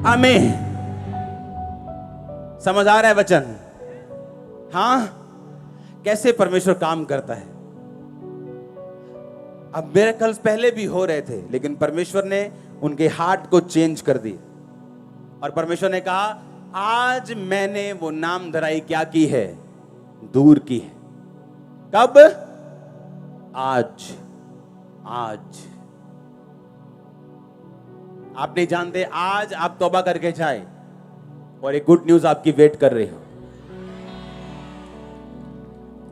आमीन। समझ आ रहा है वचन? हाँ, कैसे परमेश्वर काम करता है। अब मिरेकल्स पहले भी हो रहे थे, लेकिन परमेश्वर ने उनके हार्ट को चेंज कर दिया। और परमेश्वर ने कहा आज मैंने वो नाम धराई क्या की है? दूर की है। कब? आज। आज आप नहीं जानते, आज आप तौबा करके जाए और एक गुड न्यूज आपकी वेट कर रही हो,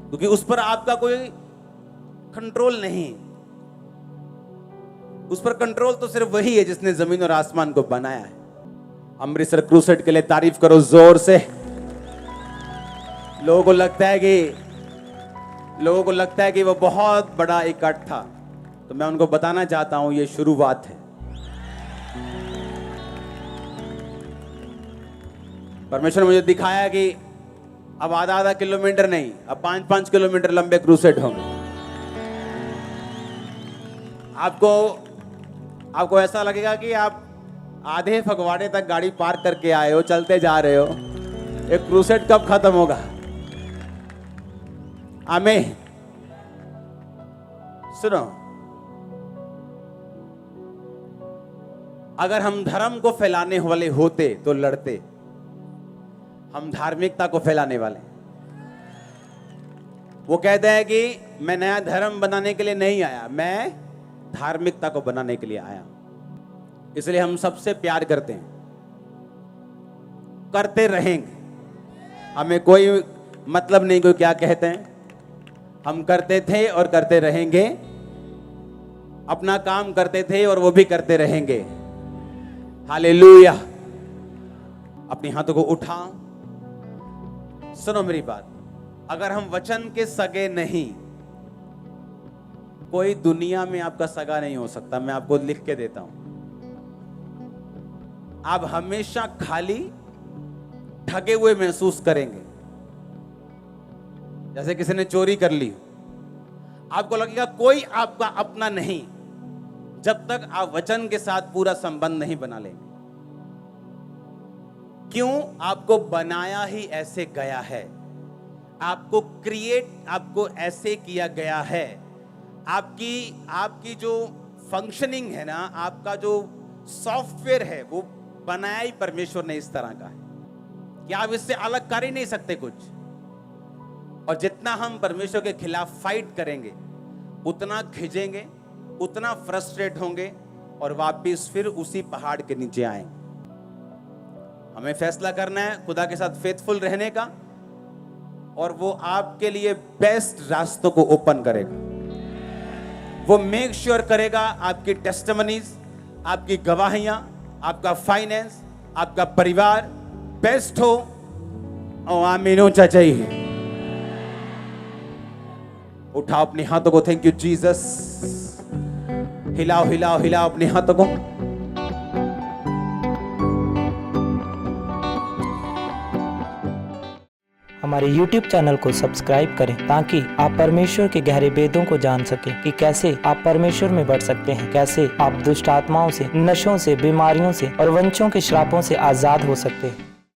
क्योंकि उस पर आपका कोई कंट्रोल नहीं। उस पर कंट्रोल तो सिर्फ वही है जिसने जमीन और आसमान को बनाया है। अमृतसर क्रूसेड के लिए तारीफ करो जोर से। लोगों को लगता है कि वो बहुत बड़ा इकट्ठ था, तो मैं उनको बताना चाहता हूं ये शुरुआत है। परमेश्वर ने मुझे दिखाया कि अब आधा किलोमीटर नहीं, अब 5-5 किलोमीटर लंबे क्रूसेड होंगे। आपको ऐसा लगेगा कि आप आधे फगवाड़े तक गाड़ी पार्क करके आए हो, चलते जा रहे हो। एक क्रूसेड कब खत्म होगा? आमीन। सुनो, अगर हम धर्म को फैलाने वाले होते तो लड़ते। हम धार्मिकता को फैलाने वाले। वो कहते हैं कि मैं नया धर्म बनाने के लिए नहीं आया, मैं धार्मिकता को बनाने के लिए आया। इसलिए हम सबसे प्यार करते हैं, करते रहेंगे। हमें कोई मतलब नहीं कोई क्या कहते हैं, हम करते थे और करते रहेंगे। अपना काम करते थे और वो भी करते रहेंगे। हालेलुया। अपने हाथों को उठाओ। सुनो मेरी बात, अगर हम वचन के सगे नहीं, कोई दुनिया में आपका सगा नहीं हो सकता। मैं आपको लिख के देता हूं। आप हमेशा खाली, ठगे हुए महसूस करेंगे। जैसे किसी ने चोरी कर ली, आपको लगेगा कोई आपका अपना नहीं, जब तक आप वचन के साथ पूरा संबंध नहीं बना लेंगे। क्यों? आपको बनाया ही ऐसे गया है। आपको ऐसे किया गया है। आपकी जो फंक्शनिंग है ना, आपका जो सॉफ्टवेयर है, वो बनाया ही परमेश्वर ने इस तरह का है कि आप इससे अलग कर ही नहीं सकते कुछ। और जितना हम परमेश्वर के खिलाफ फाइट करेंगे, उतना खिंचेंगे, उतना फ्रस्ट्रेट होंगे और वापिस फिर उसी पहाड़ के नीचे आएंगे। हमें फैसला करना है खुदा के साथ फेथफुल रहने का, और वो आपके लिए बेस्ट रास्तों को ओपन करेगा। वो मेक श्योर करेगा आपकी टेस्टिमनीज, आपकी गवाहियां, आपका फाइनेंस, आपका परिवार बेस्ट हो। और आमीन ऊंचा चाहिए। उठाओ अपने हाथों को। Thank you Jesus. हिलाओ हिलाओ हिलाओ अपने हाथों को। हमारे YouTube चैनल को सब्सक्राइब करें ताकि आप परमेश्वर के गहरे भेदों को जान सकें कि कैसे आप परमेश्वर में बढ़ सकते हैं, कैसे आप दुष्ट आत्माओं से, नशों से, बीमारियों से और वंशों के श्रापों से आजाद हो सकते हैं।